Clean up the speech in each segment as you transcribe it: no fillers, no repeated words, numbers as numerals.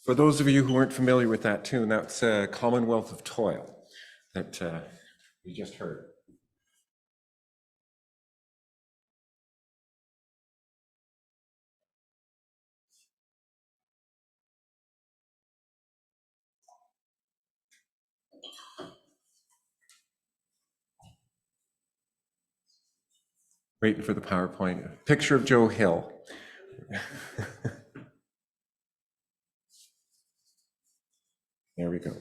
For those of you who weren't familiar with that tune, that's Commonwealth of Toil that we just heard. Waiting for the PowerPoint. Picture of Joe Hill. There we go.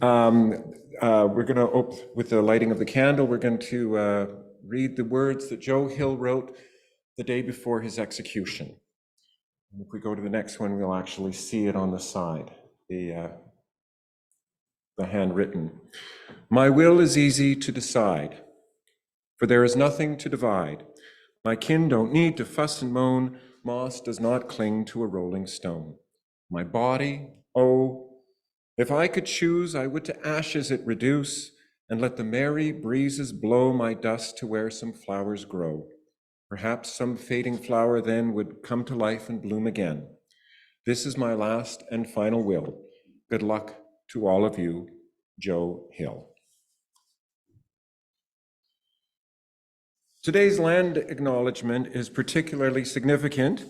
We're going to, with the lighting of the candle, we're going to read the words that Joe Hill wrote the day before his execution. If we go to the next one, we'll actually see it on the side, the handwritten. My will is easy to decide, for there is nothing to divide. My kin don't need to fuss and moan. Moss does not cling to a rolling stone. My body, oh, if I could choose, I would to ashes it reduce, and let the merry breezes blow my dust to where some flowers grow. Perhaps some fading flower then would come to life and bloom again. This is my last and final will. Good luck to all of you, Joe Hill. Today's land acknowledgement is particularly significant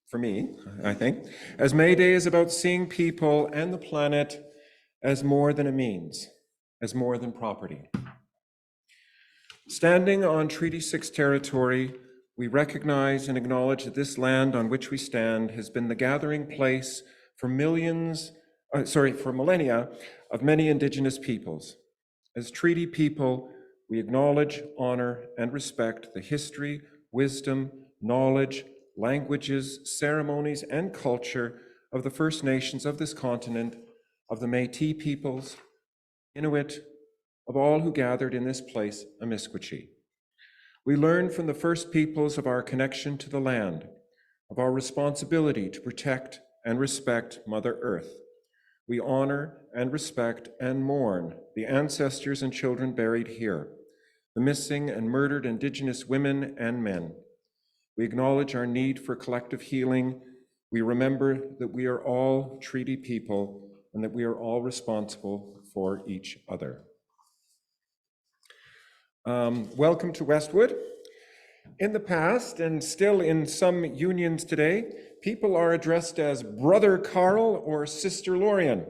for me, I think, as May Day is about seeing people and the planet as more than a means, as more than property. Standing on Treaty 6 territory, we recognize and acknowledge that this land on which we stand has been the gathering place for millennia of many Indigenous peoples. As treaty people, we acknowledge, honor, and respect the history, wisdom, knowledge, languages, ceremonies, and culture of the First Nations of this continent, of the Métis peoples, Inuit, of all who gathered in this place, Amiskwaci. We learn from the first peoples of our connection to the land, of our responsibility to protect and respect Mother Earth. We honor and respect and mourn the ancestors and children buried here, the missing and murdered Indigenous women and men. We acknowledge our need for collective healing. We remember that we are all treaty people and that we are all responsible for each other. Welcome to Westwood. In the past, and still in some unions today, people are addressed as Brother Carl or Sister Lorian.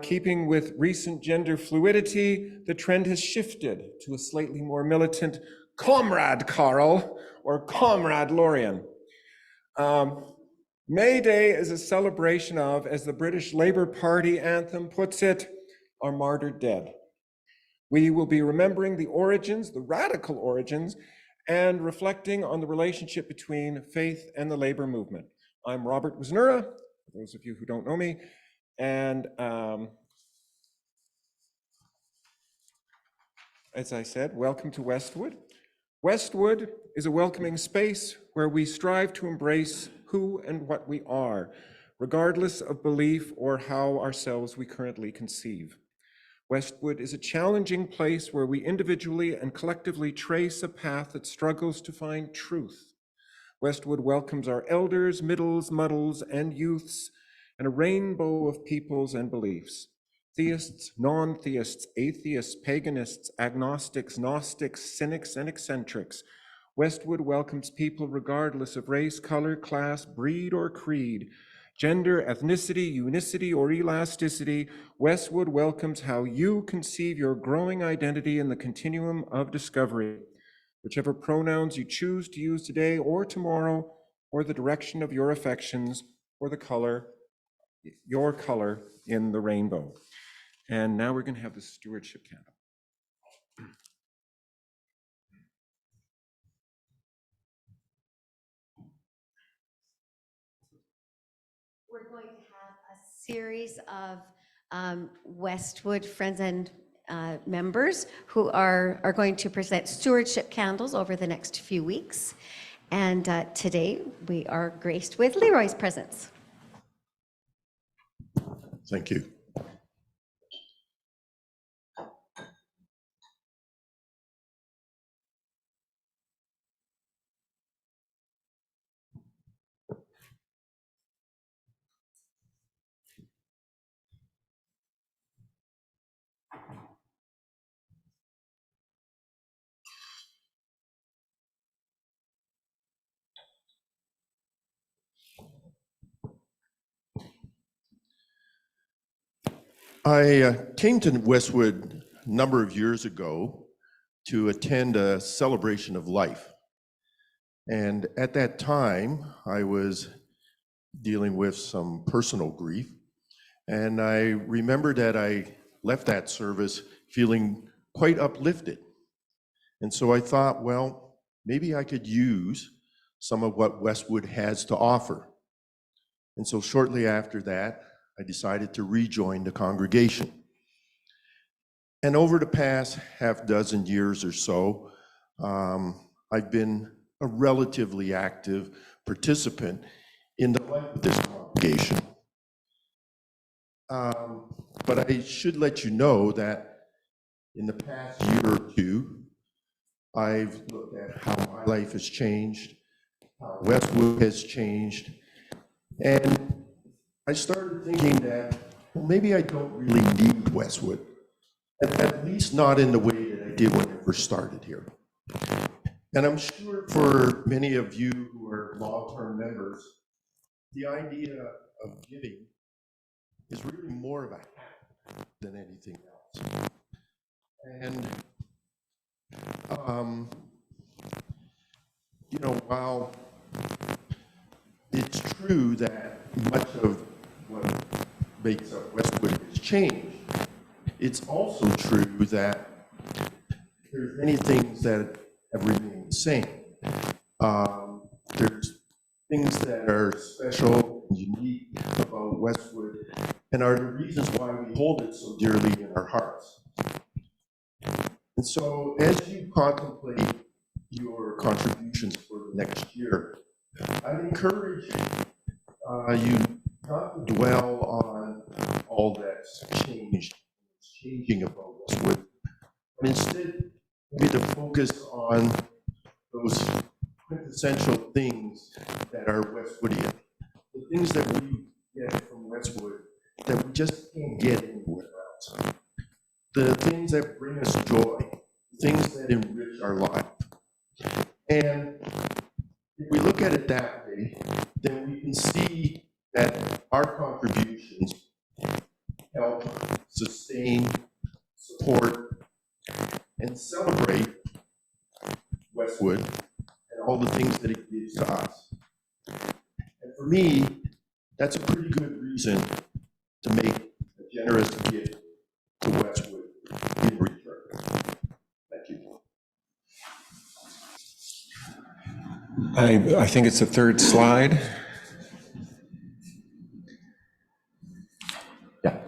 Keeping with recent gender fluidity, the trend has shifted to a slightly more militant Comrade Carl or Comrade Lorian. May Day is a celebration of, as the British Labour Party anthem puts it, our martyred dead. We will be remembering the origins, the radical origins, and reflecting on the relationship between faith and the labor movement. I'm Robert Wiznura, for those of you who don't know me, and as I said, welcome to Westwood. Westwood is a welcoming space where we strive to embrace who and what we are, regardless of belief or how ourselves we currently conceive. Westwood is a challenging place where we individually and collectively trace a path that struggles to find truth. Westwood welcomes our elders, middles, muddles, and youths, and a rainbow of peoples and beliefs. Theists, non-theists, atheists, paganists, agnostics, gnostics, cynics, and eccentrics. Westwood welcomes people regardless of race, color, class, breed, or creed, gender, ethnicity, unicity, or elasticity. Westwood welcomes how you conceive your growing identity in the continuum of discovery, whichever pronouns you choose to use today or tomorrow, or the direction of your affections, or the color, your color in the rainbow. And now we're going to have the stewardship candle. We're going to have a series of Westwood friends and members who are going to present stewardship candles over the next few weeks. And today we are graced with Leroy's presence. Thank you. I came to Westwood a number of years ago to attend a celebration of life. And at that time, I was dealing with some personal grief. And I remember that I left that service feeling quite uplifted. And so I thought, well, maybe I could use some of what Westwood has to offer. And so shortly after that, I decided to rejoin the congregation. And over the past half dozen years or so, I've been a relatively active participant in the life of this congregation. But I should let you know that in the past year or two, I've looked at how my life has changed, how Westwood has changed, and I started thinking that, well, maybe I don't really need Westwood, at least not in the way that I did when I first started here. And I'm sure for many of you who are long-term members, the idea of giving is really more of a habit than anything else. And, you know, while it's true that much of what makes up Westwood has changed, it's also true that there's many things that have remained the same. There's things that are special and unique about Westwood and are the reasons why we hold it so dearly in our hearts. And so as you contemplate your contributions for the next year, I'd encourage you not to dwell on all that's changing about Westwood, but instead maybe to focus on those quintessential things that are Westwoodian, the things that we get from Westwood that we just can't get anywhere else, the things that bring us joy, things that enrich our life. And if we look at it that way, then we can see that our contributions help sustain, support, and celebrate Westwood and all the things that it gives to us. And for me, that's a pretty good reason to make a generous gift to Westwood in return. Thank you. I think it's the third slide. Yeah.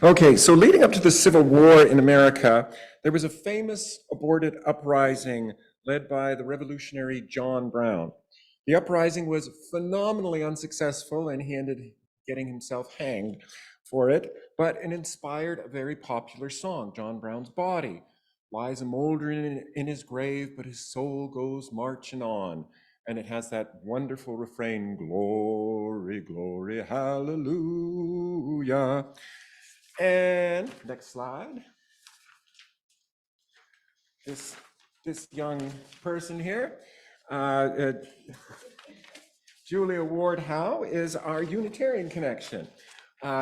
Okay, so leading up to the Civil War in America, there was a famous aborted uprising led by the revolutionary John Brown. The uprising was phenomenally unsuccessful, and he ended up getting himself hanged for it, but it inspired a very popular song, John Brown's Body. Lies a moldering in his grave, but his soul goes marching on. And it has that wonderful refrain, glory, glory, hallelujah. And next slide. This young person here, Julia Ward Howe, is our Unitarian connection.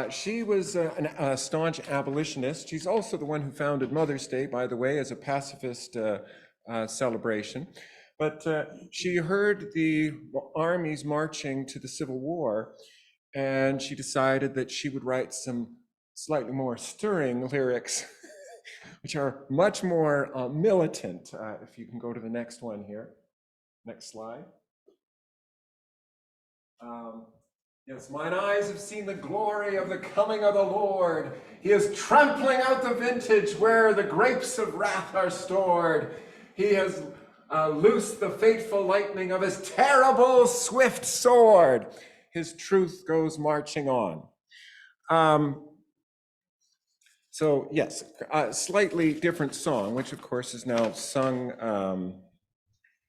She was a staunch abolitionist. She's also the one who founded Mother's Day, by the way, as a pacifist celebration. But she heard the armies marching to the Civil War, and she decided that she would write some slightly more stirring lyrics, which are much more militant. If you can go to the next one here. Next slide. Yes, mine eyes have seen the glory of the coming of the Lord. He is trampling out the vintage where the grapes of wrath are stored. He has loosed the fateful lightning of his terrible swift sword. His truth goes marching on. So yes, a slightly different song, which of course is now sung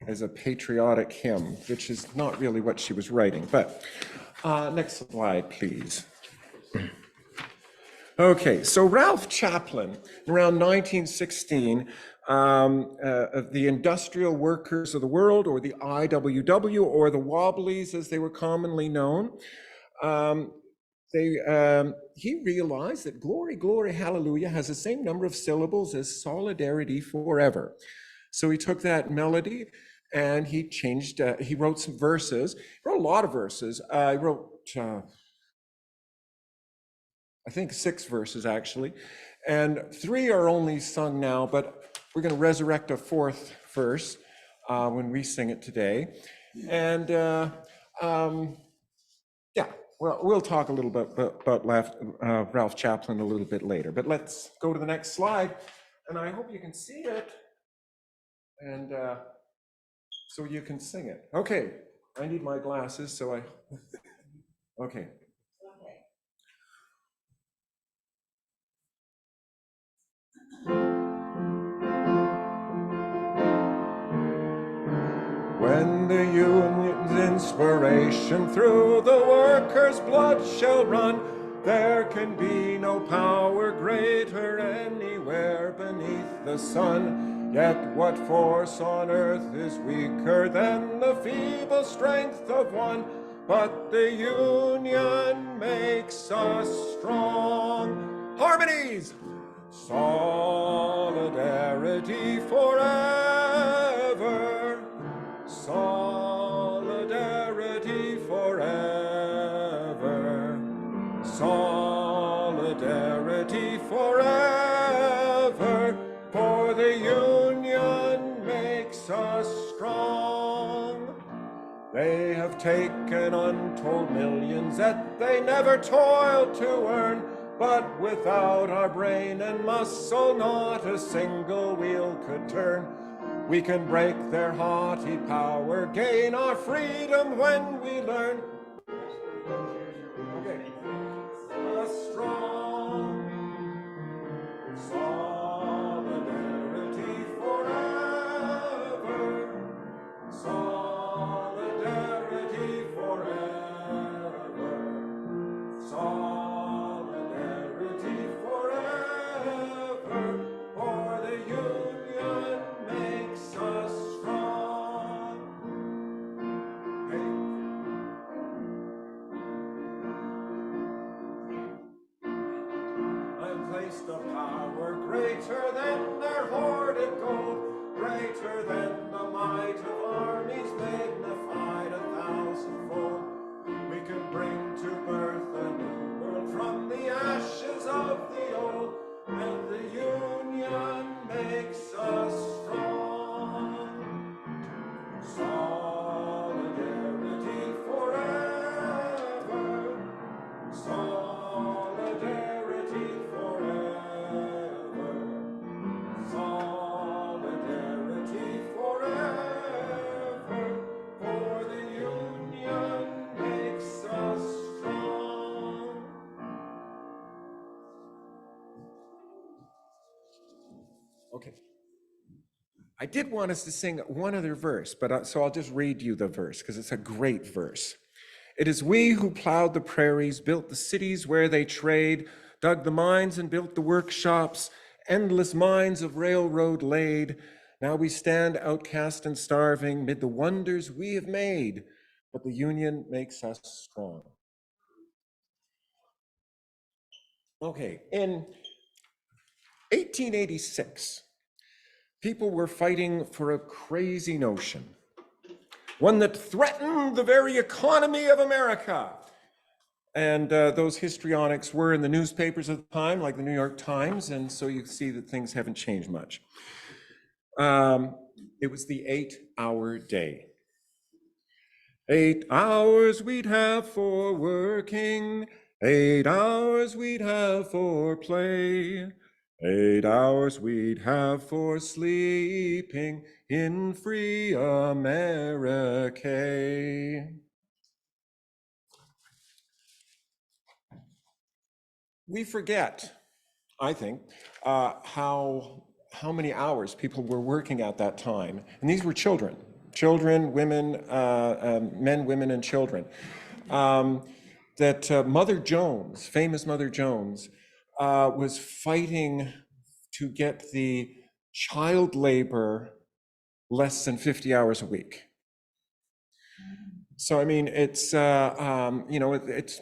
as a patriotic hymn, which is not really what she was writing. But next slide, please. Okay, so Ralph Chaplin, around 1916, of the Industrial Workers of the World, or the IWW, or the Wobblies as they were commonly known, he realized that glory, glory, hallelujah has the same number of syllables as solidarity forever. So he took that melody and he changed, he wrote some verses, he wrote a lot of verses. He wrote, I think 6 verses actually, and 3 are only sung now, but we're going to resurrect a 4th verse when we sing it today. And yeah, well, we'll talk a little bit about Ralph Chaplin a little bit later, but let's go to the next slide, and I hope you can see it, and so you can sing it. Okay, I need my glasses, so okay. When the union's inspiration through the workers' blood shall run, there can be no power greater anywhere beneath the sun. Yet what force on earth is weaker than the feeble strength of one? But the union makes us strong. Harmonies! Solidarity forever. Solidarity forever. Solidarity forever. For the union makes us strong. They have taken untold millions that they never toiled to earn, but without our brain and muscle, not a single wheel could turn. We can break their haughty power, gain our freedom when we learn. Okay. A strong solidarity forever. Solidarity forever. Solidarity forever. For the union makes us strong. Hey. And placed a power greater than their hoarded gold, greater than the might of armies magnified 1,000-fold. We can bring to birth a new world from the ashes of the old, and the union makes us strong. Solidarity forever. Solidarity forever. Solidarity forever. For the union makes us strong. Okay. I did want us to sing one other verse, but so I'll just read you the verse because it's a great verse. It is we who plowed the prairies, built the cities where they trade, dug the mines and built the workshops, endless mines of railroad laid. Now we stand outcast and starving mid the wonders we have made, but the union makes us strong. Okay, in 1886, people were fighting for a crazy notion, one that threatened the very economy of America. And those histrionics were in the newspapers at the time, like the New York Times, and so you see that things haven't changed much. It was the 8-hour day. 8 hours we'd have for working, 8 hours we'd have for play, 8 hours we'd have for sleeping in free America. We forget, I think, how many hours people were working at that time. And these were children, women, men, women, and children. That Mother Jones, famous Mother Jones, was fighting to get the child labor less than 50 hours a week. So, I mean, it's, you know, it's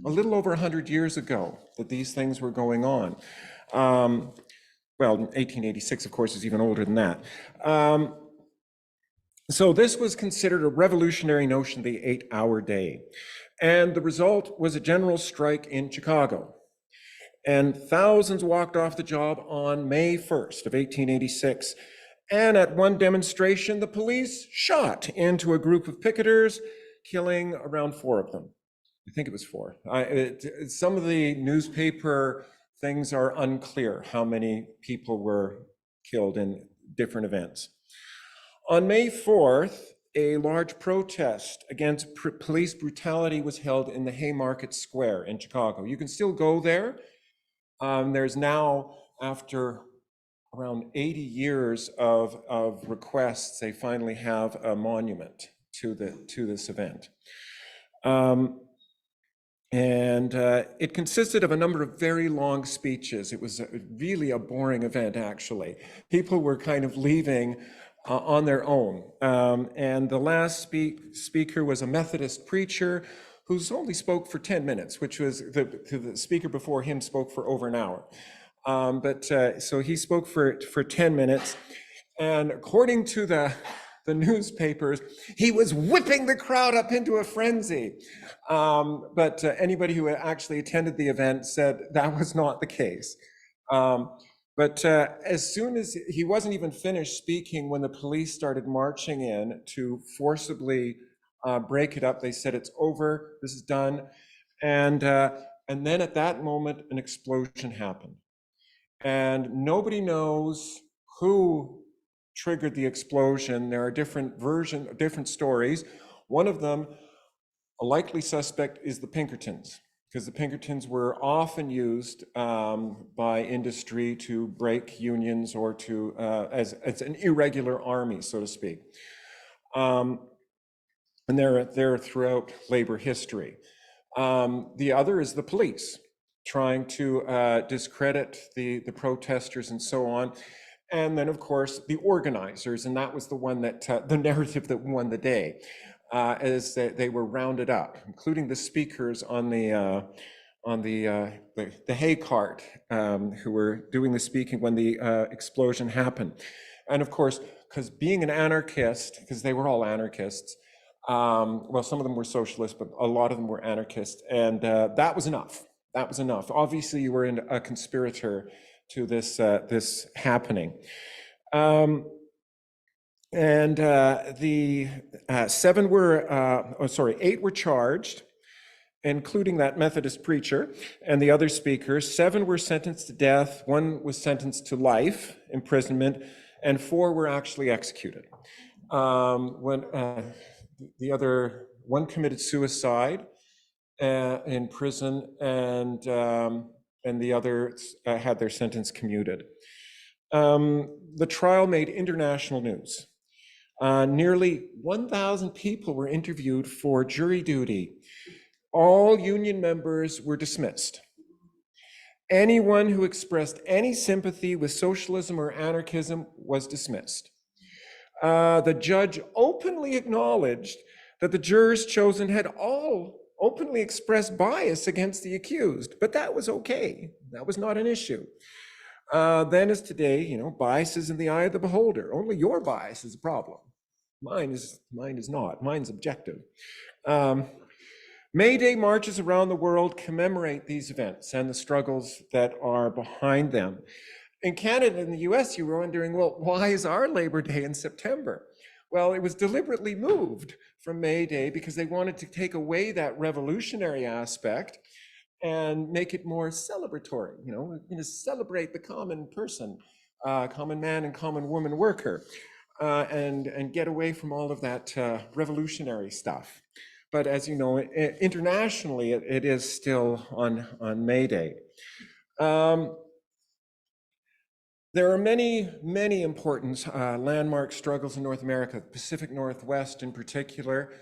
a little over 100 years ago that these things were going on. Well, 1886, of course, is even older than that. So this was considered a revolutionary notion, the 8-hour day. And the result was a general strike in Chicago. And thousands walked off the job on May 1st of 1886. And at one demonstration, the police shot into a group of picketers, killing around 4 of them. I think it was 4. Some of the newspaper things are unclear how many people were killed in different events. On May 4th, a large protest against police brutality was held in the Haymarket Square in Chicago. You can still go there. There's now, after around 80 years of requests, they finally have a monument to this event. It consisted of a number of very long speeches. It was really a boring event, actually. People were kind of leaving on their own. And the last speaker was a Methodist preacher who's only spoke for 10 minutes, which was the speaker before him spoke for over an hour. So he spoke for 10 minutes. And according to the newspapers, he was whipping the crowd up into a frenzy. But anybody who actually attended the event said that was not the case. But as soon as he wasn't even finished speaking when the police started marching in to forcibly break it up, they said, "It's over, this is done." And then at that moment, an explosion happened. And nobody knows who triggered the explosion. There are different stories. One of them, a likely suspect, is the Pinkertons, because the Pinkertons were often used by industry to break unions or to as an irregular army, so to speak. And they're throughout labor history. The other is the police, trying to discredit the protesters and so on. And then, of course, the organizers, and that was the one that, the narrative that won the day, as they were rounded up, including the speakers on the hay cart, who were doing the speaking when the explosion happened. And of course, because being an anarchist, because they were all anarchists, well, some of them were socialists, but a lot of them were anarchists, and that was enough. That was enough. Obviously, you were a conspirator to this happening. The 8 were charged, including that Methodist preacher and the other speakers. 7 were sentenced to death, 1 was sentenced to life imprisonment, and 4 were actually executed. One committed suicide in prison, and the others had their sentence commuted. The trial made international news. Nearly 1,000 people were interviewed for jury duty. All union members were dismissed. Anyone who expressed any sympathy with socialism or anarchism was dismissed. The judge openly acknowledged that the jurors chosen had all openly expressed bias against the accused, but that was okay. That was not an issue. Then as today, bias is in the eye of the beholder. Only your bias is a problem. Mine is not. Mine's objective. May Day marches around the world commemorate these events and the struggles that are behind them. In Canada and the US, you were wondering, well, why is our Labor Day in September? Well, it was deliberately moved from May Day because they wanted to take away that revolutionary aspect and make it more celebratory. We're going to celebrate the common person, common man and common woman worker, and get away from all of that revolutionary stuff. But as you know, internationally, it is still on May Day. There are many, many important landmark struggles in North America, Pacific Northwest in particular.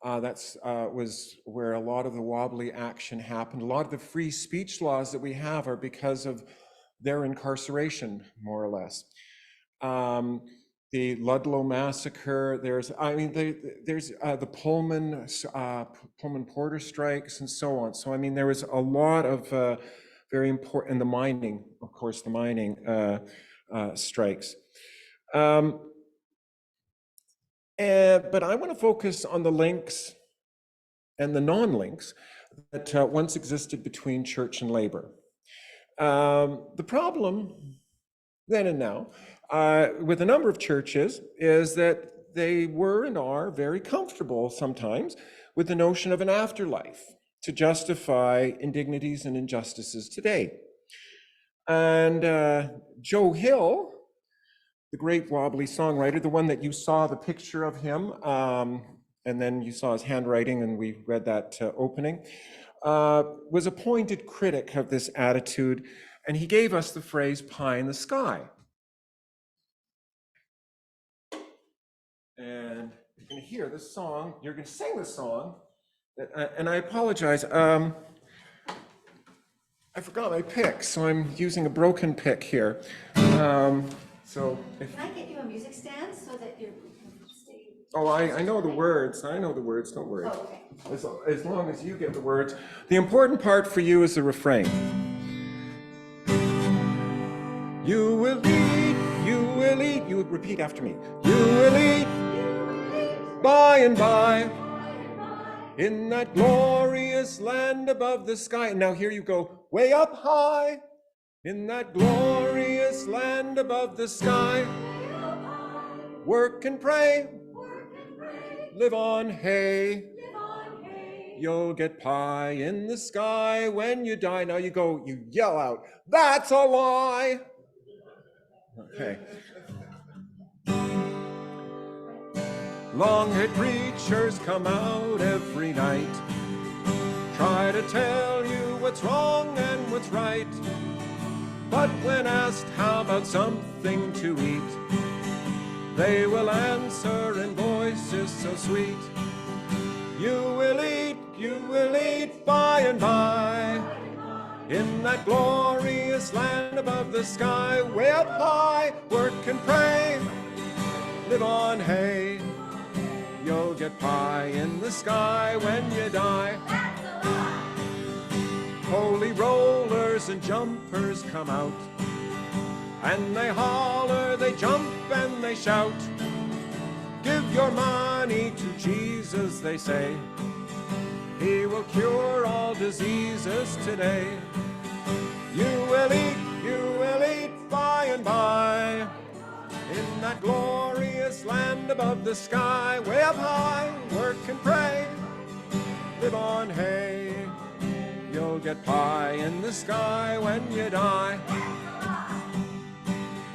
Was where a lot of the wobbly action happened. A lot of the free speech laws that we have are because of their incarceration, more or less. the Ludlow massacre. There's, there's the Pullman Porter strikes and so on. So I mean, there was a lot of very important, and the mining, of course, the mining strikes. But I want to focus on the links and the non-links that once existed between church and labor. The problem then and now with a number of churches is that they were and are very comfortable sometimes with the notion of an afterlife to justify indignities and injustices today. And Joe Hill, the great wobbly songwriter, the one that you saw the picture of him, and then you saw his handwriting and we read that opening, was a pointed critic of this attitude, and he gave us the phrase pie in the sky. And you're going to hear this song, you're going to sing this song, and I apologize, I forgot my pick, so I'm using a broken pick here. So if, Can I get you a music stand so that you can stay? oh, I know the words, don't worry. Oh, okay. As long as you get the words. The important part for you is the refrain. You will eat, you would repeat after me. You will eat, by and by, in that glorious land above the sky. And now here you go, way up high, in that glorious land above the sky. Work and pray, live on hay. You'll get pie in the sky when you die. Now you go, you yell out, that's a lie. Okay. Long-haired preachers come out every night, try to tell you what's wrong and what's right. But when asked how about something to eat, they will answer in voices so sweet. You will eat by and by, in that glorious land above the sky. Way up high, work and pray, live on hay. You'll get pie in the sky when you die. Holy rollers and jumpers come out, and they holler, they jump and they shout. Give your money to Jesus, they say. He will cure all diseases today. You will eat by and by, in that glorious land above the sky. Way up high, work and pray, live on hay. You'll get pie in the sky when you die.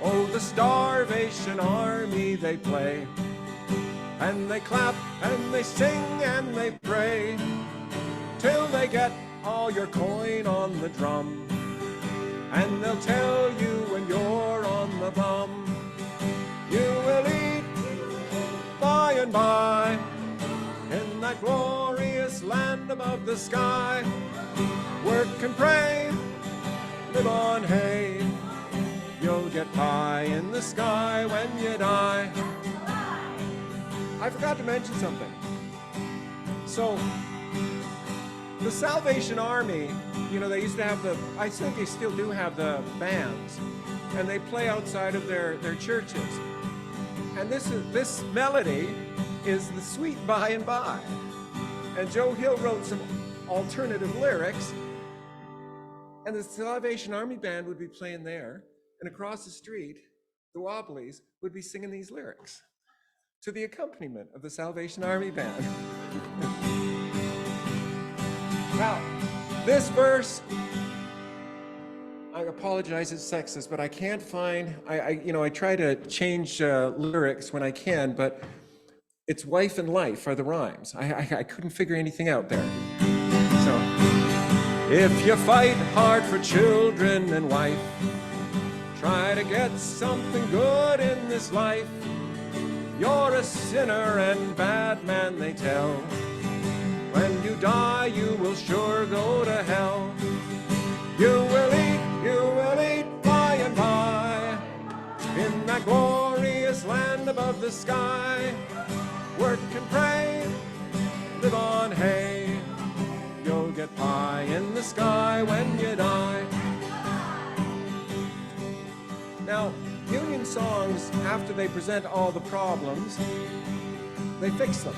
Oh, the Starvation Army, they play, and they clap and they sing and they pray, till they get all your coin on the drum, and they'll tell you when you're on the bum. You will eat by and by, in that glorious land above the sky. Work and pray, live on hay. You'll get pie in the sky when you die. I forgot to mention something. So, the Salvation Army, you know, they used to have I think they still do have the bands, and they play outside of their churches. And this melody is the sweet by and by. And Joe Hill wrote some alternative lyrics, and the Salvation Army band would be playing there, and across the street, the Wobblies would be singing these lyrics to the accompaniment of the Salvation Army band. Now, this verse, I apologize, it's sexist, but I can't find, I try to change lyrics when I can, but it's wife and life are the rhymes. I couldn't figure anything out there. So, if you fight hard for children and wife, try to get something good in this life, you're a sinner and bad man, they tell. When you die, you will sure go to hell. You will eat by and by, in that glorious land above the sky. Work and pray, live on hay. You'll get pie in the sky when you die. Now, union songs, after they present all the problems, they fix them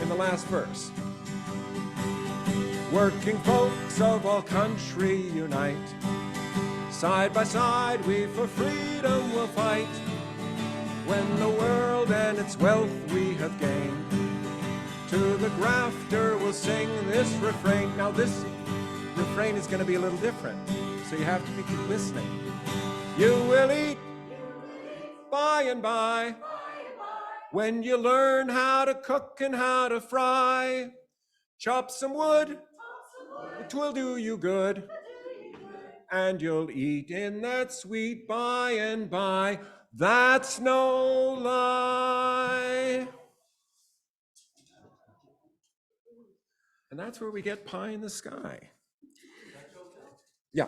in the last verse. Working folks of all country unite. Side by side we for freedom will fight. When the world and its wealth we have gained, to the grafter we'll sing this refrain. Now this refrain is going to be a little different, so you have to keep listening. You will eat by and by, when you learn how to cook and how to fry. Chop some wood, it will do you good, and you'll eat in that sweet by and by. That's no lie. And that's where we get pie in the sky. Yeah.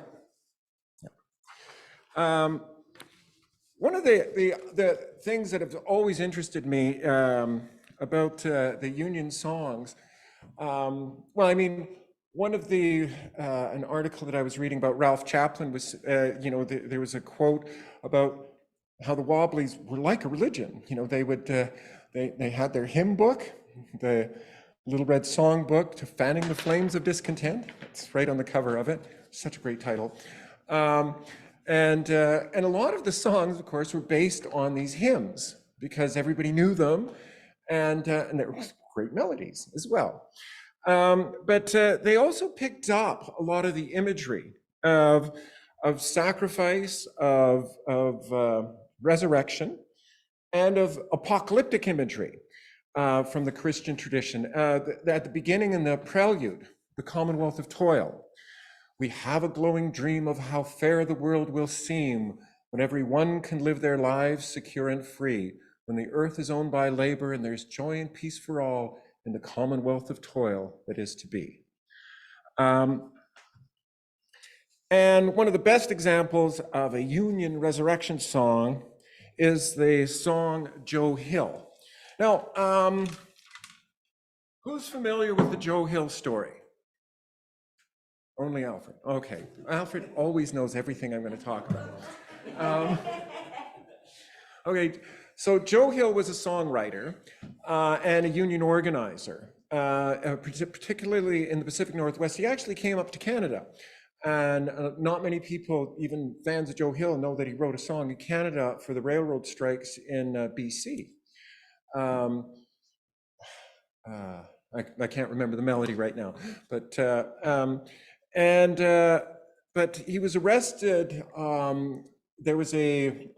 One of the things that have always interested me about the Union songs, one of an article that I was reading about Ralph Chaplin was, there was a quote about how the Wobblies were like a religion. They would, they had their hymn book, the Little Red Song Book to Fanning the Flames of Discontent. It's right on the cover of it. Such a great title. And a lot of the songs, of course, were based on these hymns because everybody knew them, and there were great melodies as well. But they also picked up a lot of the imagery of sacrifice, of resurrection, and of apocalyptic imagery from the Christian tradition. At the beginning in the prelude, the Commonwealth of Toil, we have a glowing dream of how fair the world will seem when every one can live their lives secure and free, when the earth is owned by labor and there's joy and peace for all in the Commonwealth of Toil that is to be. And one of the best examples of a Union resurrection song is the song Joe Hill. Now, who's familiar with the Joe Hill story? Only Alfred. Okay. Alfred always knows everything I'm going to talk about. Okay. So Joe Hill was a songwriter and a union organizer, particularly in the Pacific Northwest. He actually came up to Canada. And not many people, even fans of Joe Hill, know that he wrote a song in Canada for the railroad strikes in BC. I can't remember the melody right now, but but he was arrested. There was a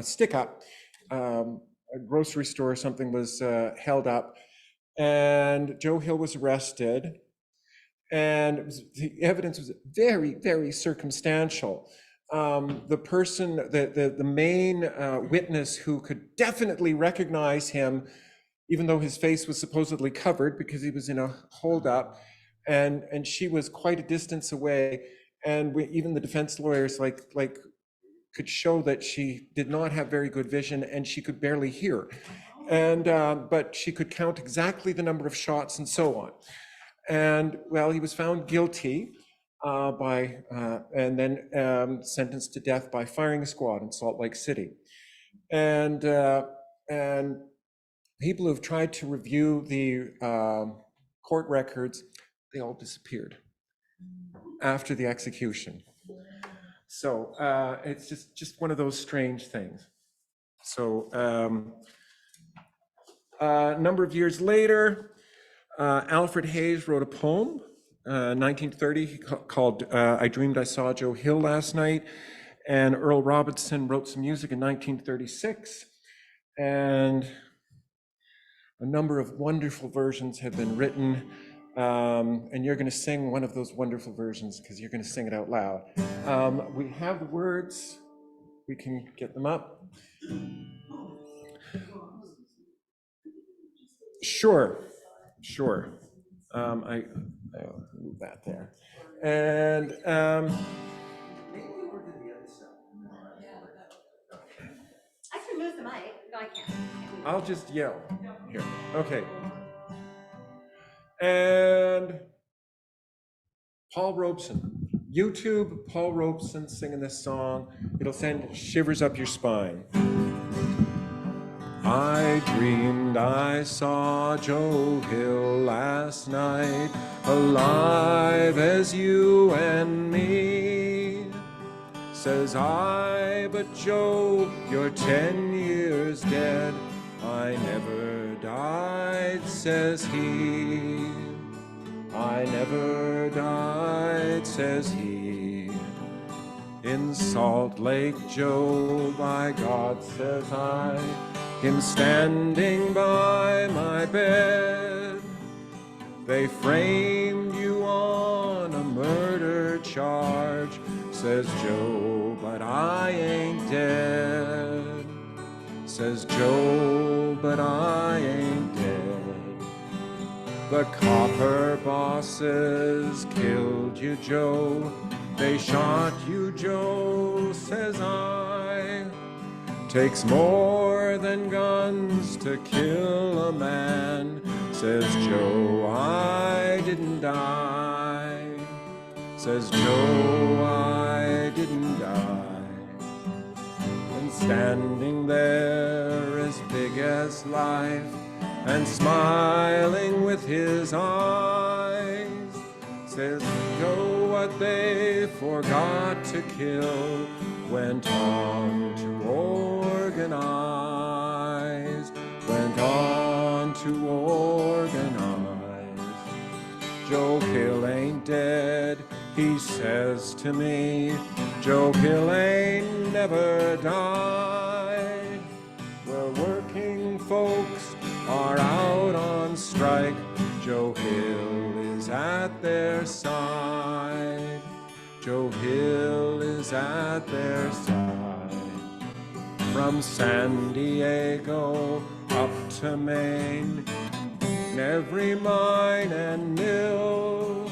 stick-up, a grocery store or something was held up, and Joe Hill was arrested. And the evidence was very, very circumstantial. The person, the main witness who could definitely recognize him, even though his face was supposedly covered because he was in a holdup, and she was quite a distance away, and even the defense lawyers could show that she did not have very good vision and she could barely hear, and but she could count exactly the number of shots and so on. And well, he was found guilty and then sentenced to death by firing squad in Salt Lake City. And people who've tried to review the court records, they all disappeared after the execution. So it's just one of those strange things. So a number of years later, Alfred Hayes wrote a poem, 1930, called I Dreamed I Saw Joe Hill Last Night, and Earl Robinson wrote some music in 1936, and a number of wonderful versions have been written, and you're going to sing one of those wonderful versions because you're going to sing it out loud. We have the words, we can get them up. Sure. I'll move that there. And I can move the mic. No, I can't. I'll just yell here. Okay. And Paul Robeson, YouTube, Paul Robeson singing this song. It'll send shivers up your spine. I dreamed I saw Joe Hill last night, alive as you and me. Says I, but Joe, you're 10 years dead. I never died, says he. I never died, says he. In Salt Lake, Joe, by God, says I, him standing by my bed. They framed you on a murder charge, says Joe, but I ain't dead. Says Joe, but I ain't dead. The copper bosses killed you, Joe. They shot you, Joe, says I. Takes more than guns to kill a man, says Joe, I didn't die. Says Joe, I didn't die. And standing there as big as life, and smiling with his eyes, says Joe, what they forgot to kill went on to organize, went on to organize. Joe Hill ain't dead, he says to me. Joe Hill ain't never died. Where working folks are out on strike, Joe Hill is at their side. Joe Hill is at their side. From San Diego up to Maine, in every mine and mill,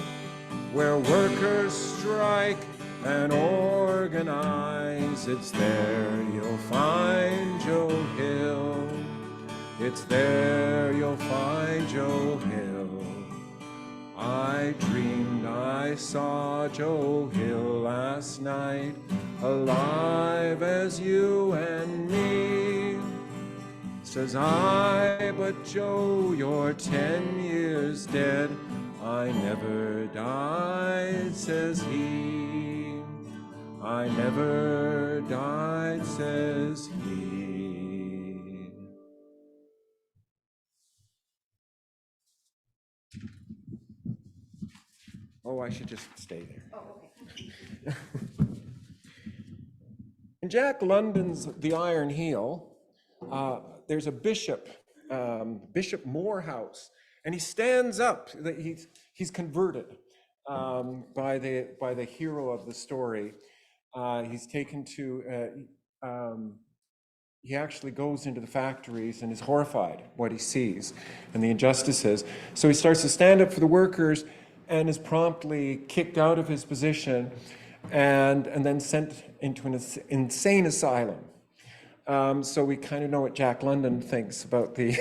where workers strike and organize, it's there you'll find Joe Hill. It's there you'll find Joe Hill. I dreamed I saw Joe Hill last night, alive as you and me. Says I, but Joe, you're 10 years dead. I never died, says he. I never died, says he. Oh, I should just stay there. Oh, okay. In Jack London's The Iron Heel, there's a bishop, Bishop Morehouse, and he stands up. He's converted by the hero of the story. He's taken to. He actually goes into the factories and is horrified what he sees and the injustices. So he starts to stand up for the workers, and is promptly kicked out of his position and then sent into an insane asylum. So we kind of know what Jack London thinks about the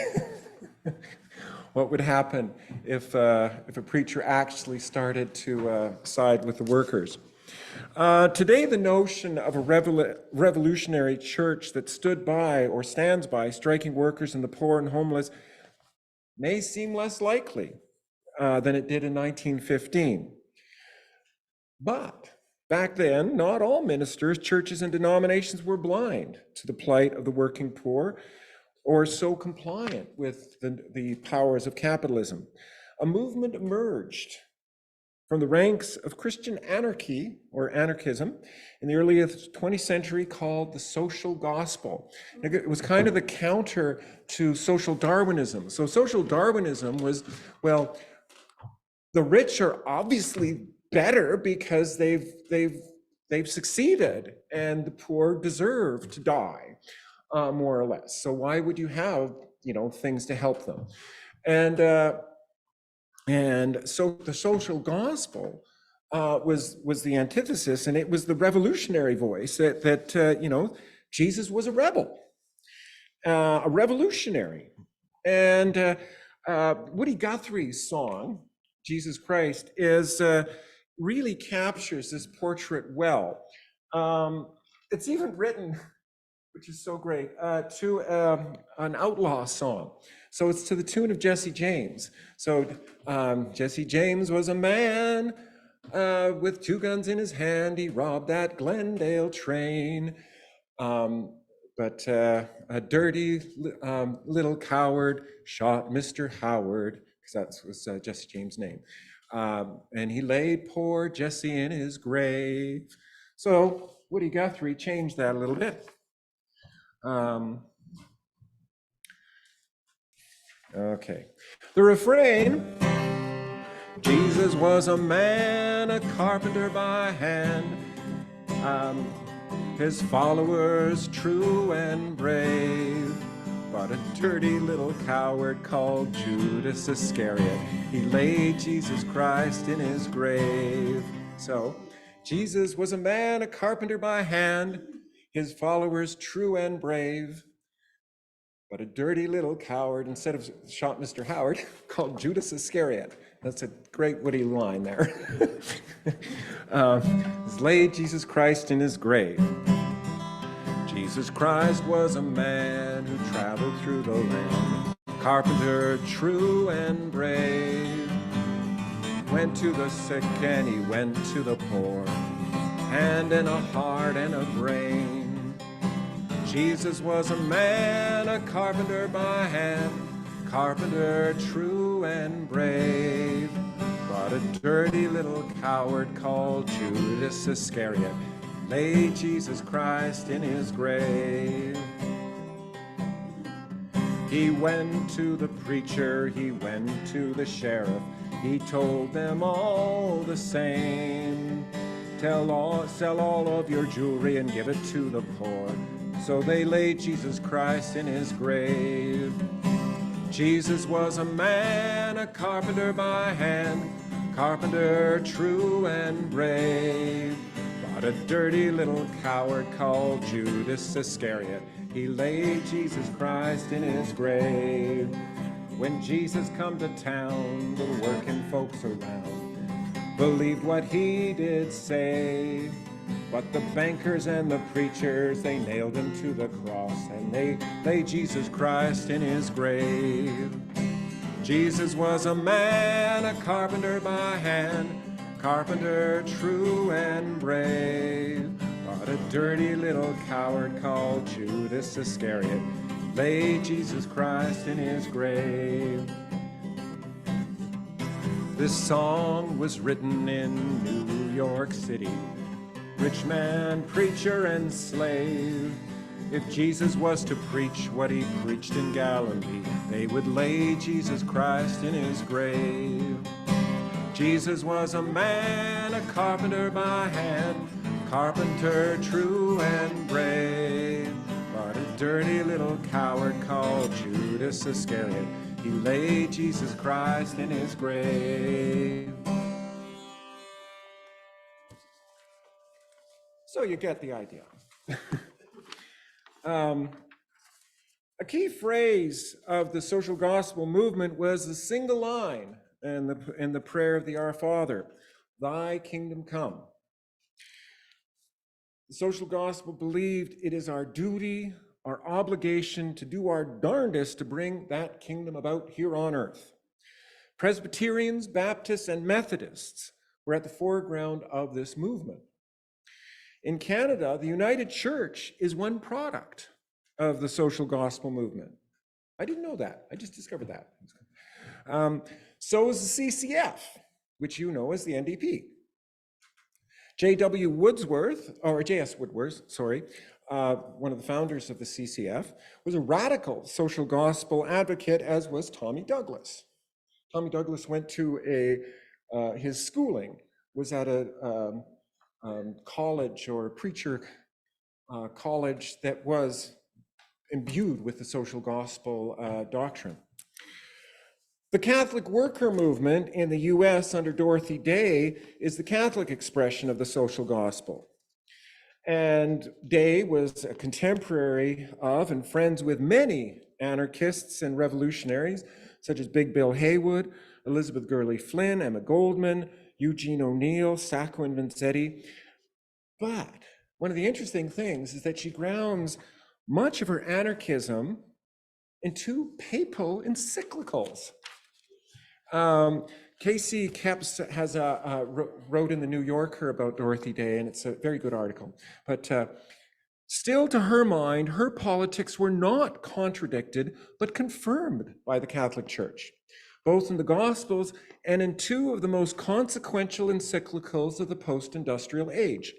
what would happen if a preacher actually started to side with the workers. Today, the notion of a revolutionary church that stood by or stands by striking workers and the poor and homeless may seem less likely than it did in 1915. But back then, not all ministers, churches, and denominations were blind to the plight of the working poor or so compliant with the powers of capitalism. A movement emerged from the ranks of Christian anarchy or anarchism in the early 20th century called the social gospel. It was kind of the counter to social Darwinism. So social Darwinism was, well, the rich are obviously better because they've succeeded, and the poor deserve to die, more or less. So why would you have, things to help them? And so the social gospel was the antithesis, and it was the revolutionary voice that Jesus was a rebel. a revolutionary. And Woody Guthrie's song, Jesus Christ, is really captures this portrait well. It's even written, which is so great, to an outlaw song. So it's to the tune of Jesse James. So Jesse James was a man with 2 guns in his hand. He robbed that Glendale train. But a dirty little coward shot Mr. Howard, because that was Jesse James' name. And he laid poor Jesse in his grave. So Woody Guthrie changed that a little bit. Okay. The refrain, Jesus was a man, a carpenter by hand. His followers true and brave, but a dirty little coward called Judas Iscariot. He laid Jesus Christ in his grave. So, Jesus was a man, a carpenter by hand, his followers true and brave, but a dirty little coward, instead of shot Mr. Howard, called Judas Iscariot. That's a great witty line there. He's laid Jesus Christ in his grave. Jesus Christ was a man who traveled through the land, carpenter true and brave. Went to the sick and he went to the poor, hand and a heart and a brain. Jesus was a man, a carpenter by hand, carpenter true and brave, but a dirty little coward called Judas Iscariot laid Jesus Christ in his grave. He went to the preacher, he went to the sheriff, he told them all the same, sell all of your jewelry and give it to the poor. So they laid Jesus Christ in his grave. Jesus was a man, a carpenter by hand, carpenter true and brave, but a dirty little coward called Judas Iscariot, he laid Jesus Christ in his grave. When Jesus come to town, the working folks around believed what he did say. But the bankers and the preachers, they nailed him to the cross, and they laid Jesus Christ in his grave. Jesus was a man, a carpenter by hand, carpenter true and brave, but a dirty little coward called Judas Iscariot laid Jesus Christ in his grave. This song was written in New York City. Rich man, preacher, and slave. If Jesus was to preach what he preached in Galilee, they would lay Jesus Christ in his grave. Jesus was a man, a carpenter by hand, carpenter true and brave, but a dirty little coward called Judas Iscariot, he laid Jesus Christ in his grave. So you get the idea. A key phrase of the social gospel movement was the single line in the prayer of the Our Father, "Thy kingdom come." The social gospel believed it is our duty, our obligation to do our darndest to bring that kingdom about here on earth. Presbyterians, Baptists, and Methodists were at the foreground of this movement. In Canada, the United Church is one product of the social gospel movement. I didn't know that. I just discovered that. So is the CCF, which you know as the NDP. J.S. Woodworth, one of the founders of the CCF, was a radical social gospel advocate, as was Tommy Douglas. Tommy Douglas went to his schooling was at a college or preacher college that was imbued with the social gospel doctrine. The Catholic worker movement in the US under Dorothy Day is the Catholic expression of the social gospel. And Day was a contemporary of and friends with many anarchists and revolutionaries, such as Big Bill Haywood, Elizabeth Gurley Flynn, Emma Goldman, Eugene O'Neill, Sacco and Vanzetti. But one of the interesting things is that she grounds much of her anarchism in two papal encyclicals. Casey Kepps wrote in the New Yorker about Dorothy Day, and it's a very good article. But still, to her mind, her politics were not contradicted, but confirmed by the Catholic Church, both in the Gospels and in two of the most consequential encyclicals of the post-industrial age.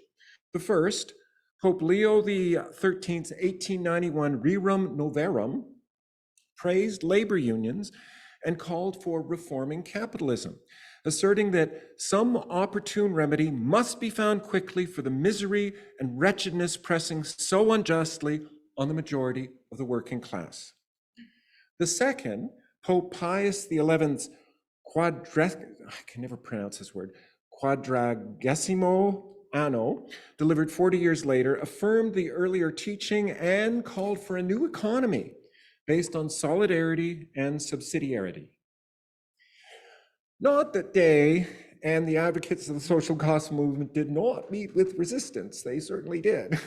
The first, Pope Leo XIII's 1891 Rerum Novarum, praised labor unions and called for reforming capitalism, asserting that some opportune remedy must be found quickly for the misery and wretchedness pressing so unjustly on the majority of the working class. The second, Pope Pius XI's Quadragesimo Anno, delivered 40 years later, affirmed the earlier teaching and called for a new economy based on solidarity and subsidiarity. Not that Day and the advocates of the social gospel movement did not meet with resistance, they certainly did.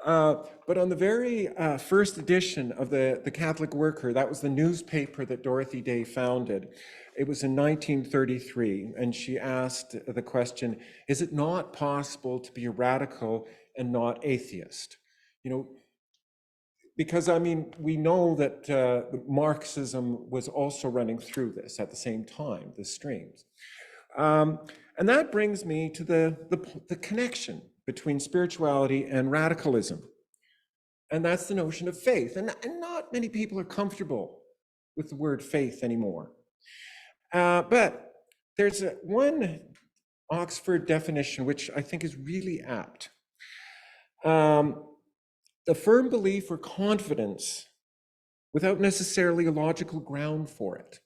But on the very first edition of the Catholic Worker, that was the newspaper that Dorothy Day founded. It was in 1933, and she asked the question, is it not possible to be a radical and not atheist? You know, because, I mean, we know that Marxism was also running through this at the same time, the streams. And that brings me to the connection between spirituality and radicalism. And that's the notion of faith. And not many people are comfortable with the word faith anymore. But there's one Oxford definition which I think is really apt. The firm belief or confidence without necessarily a logical ground for it.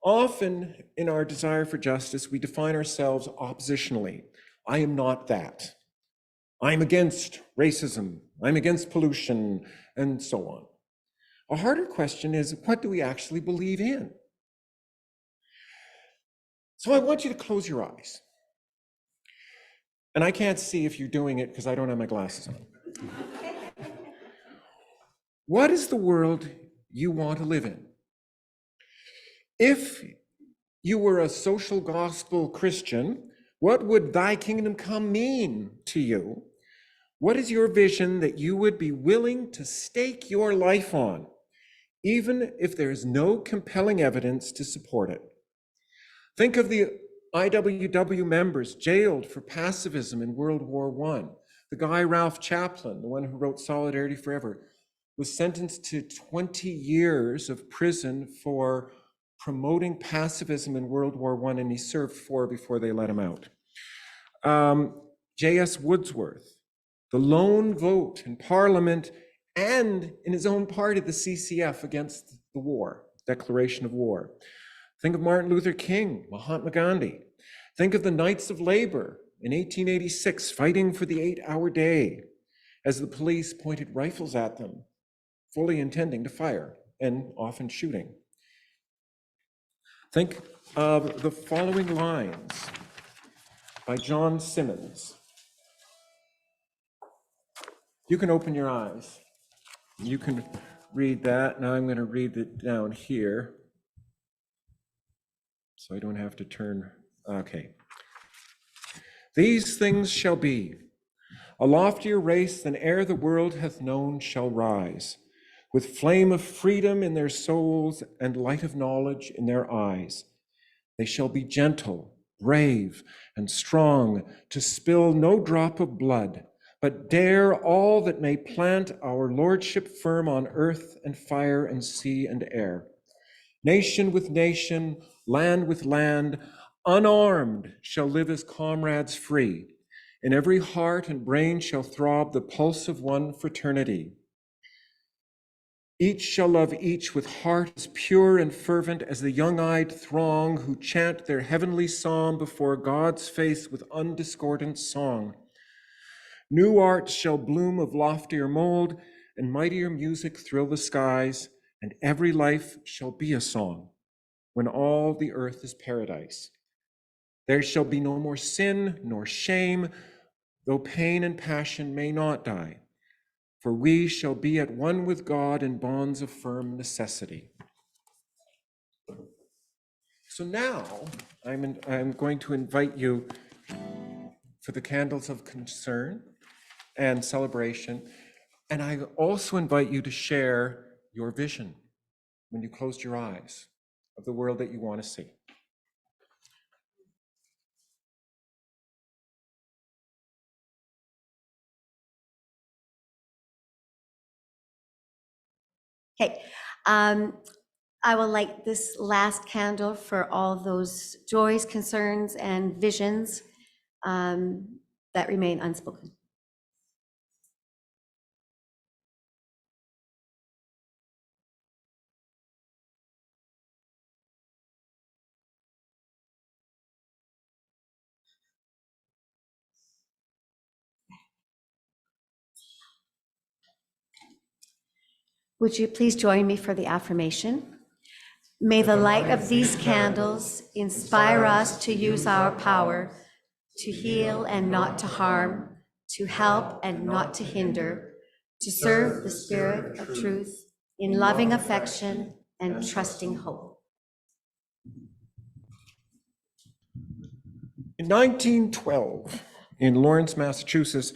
Often in our desire for justice, we define ourselves oppositionally. I am not that. I'm against racism. I'm against pollution, and so on. A harder question is, what do we actually believe in? So I want you to close your eyes. And I can't see if you're doing it because I don't have my glasses on. What is the world you want to live in? If you were a social gospel Christian, what would thy kingdom come mean to you? What is your vision that you would be willing to stake your life on, even if there is no compelling evidence to support it? Think of the IWW members jailed for pacifism in World War I. The guy Ralph Chaplin, the one who wrote Solidarity Forever, was sentenced to 20 years of prison for promoting pacifism in World War I, and he served 4 before they let him out. J.S. Wordsworth, the lone vote in Parliament and in his own party, the CCF, against the war, declaration of war. Think of Martin Luther King, Mahatma Gandhi. Think of the Knights of Labor in 1886, fighting for the 8-hour day as the police pointed rifles at them, fully intending to fire and often shooting. Think of the following lines by John Simmons. You can open your eyes. You can read that. Now I'm going to read it down here, so I don't have to turn. Okay. These things shall be. A loftier race than e'er the world hath known shall rise, with flame of freedom in their souls and light of knowledge in their eyes. They shall be gentle, brave, and strong, to spill no drop of blood, but dare all that may plant our lordship firm on earth and fire and sea and air. Nation with nation, land with land, unarmed shall live as comrades free. In every heart and brain shall throb the pulse of one fraternity. Each shall love each with heart as pure and fervent as the young-eyed throng who chant their heavenly psalm before God's face with undiscordant song. New art shall bloom of loftier mold, and mightier music thrill the skies, and every life shall be a song when all the earth is paradise. There shall be no more sin nor shame, though pain and passion may not die, for we shall be at one with God in bonds of firm necessity. So now I'm going to invite you for the candles of concern and celebration. And I also invite you to share your vision when you closed your eyes of the world that you want to see. Okay, I will light this last candle for all those joys, concerns, and visions that remain unspoken. Would you please join me for the affirmation? May the light of these candles inspire us to use our power to heal and not to harm, to help and not to hinder, to serve the spirit of truth in loving affection and trusting hope. In 1912, in Lawrence, Massachusetts,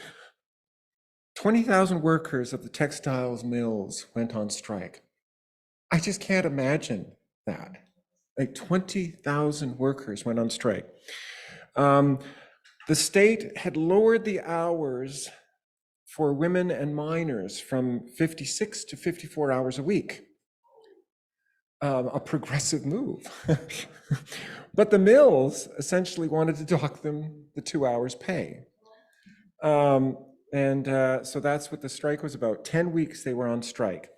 20,000 workers of the textiles mills went on strike. I just can't imagine that. Like 20,000 workers went on strike. The state had lowered the hours for women and minors from 56 to 54 hours a week. A progressive move. But the mills essentially wanted to dock them the 2 hours pay. So that's what the strike was about. 10 weeks they were on strike.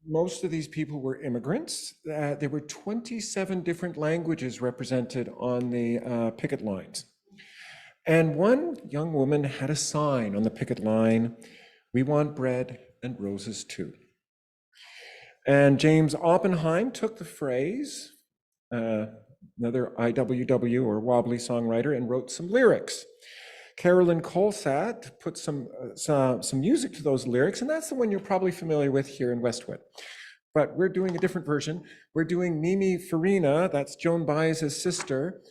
Most of these people were immigrants. There were 27 different languages represented on the picket lines. And one young woman had a sign on the picket line, "We want bread and roses too." And James Oppenheim took the phrase, another IWW or wobbly songwriter, and wrote some lyrics. Carolyn Colsat put some music to those lyrics, and that's the one you're probably familiar with here in Westwood. But we're doing a different version. We're doing Mimi Farina, that's Joan Baez's sister.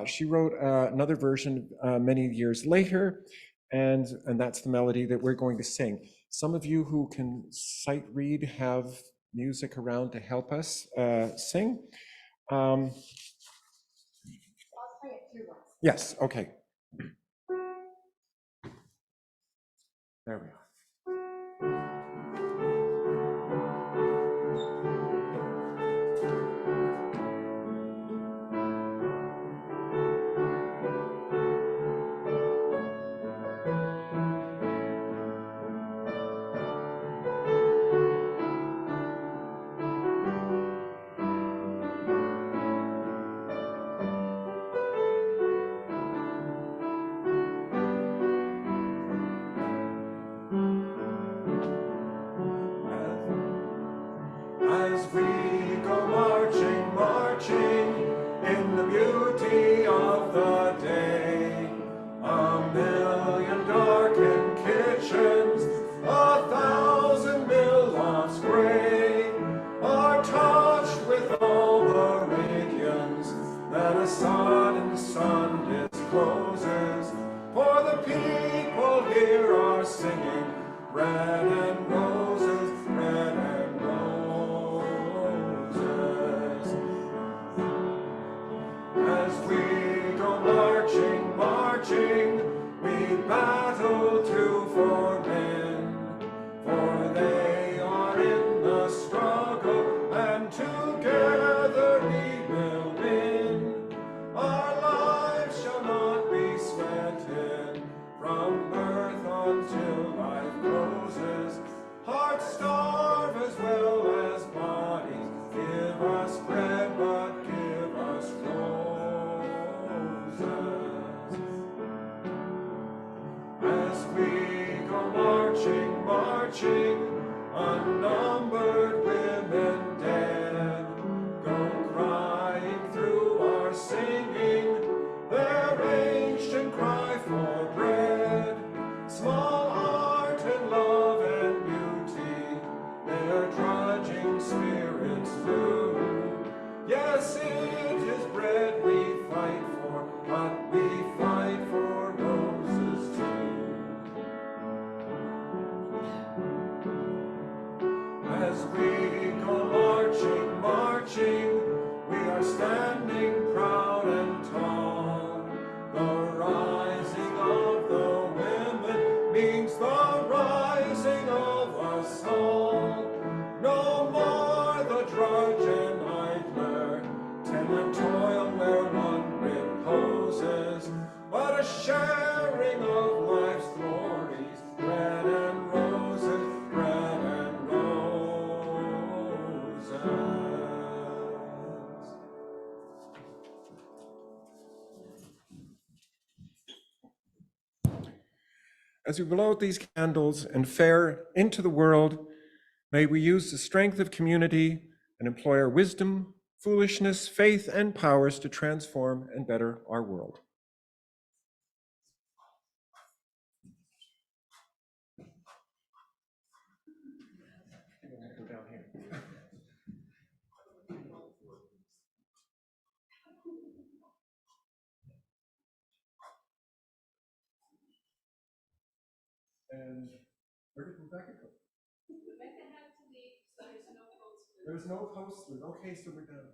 She wrote another version many years later, and that's the melody that we're going to sing. Some of you who can sight read have music around to help us sing. I'll play it through once. Yes, okay. There we are. As we go marching, marching, we are standing proud and tall. The rising of the women means the rising of us all. No more the drudge and idler, tenant toil where one reposes, but a sharing of life's glories, bread and roses, bread and roses. As we blow out these candles and fare into the world, may we use the strength of community and employ our wisdom, foolishness, faith, and powers to transform and better our world. And where did Rebecca go? Rebecca had to leave, so there's no postman. There's no postman. Okay, so we're done.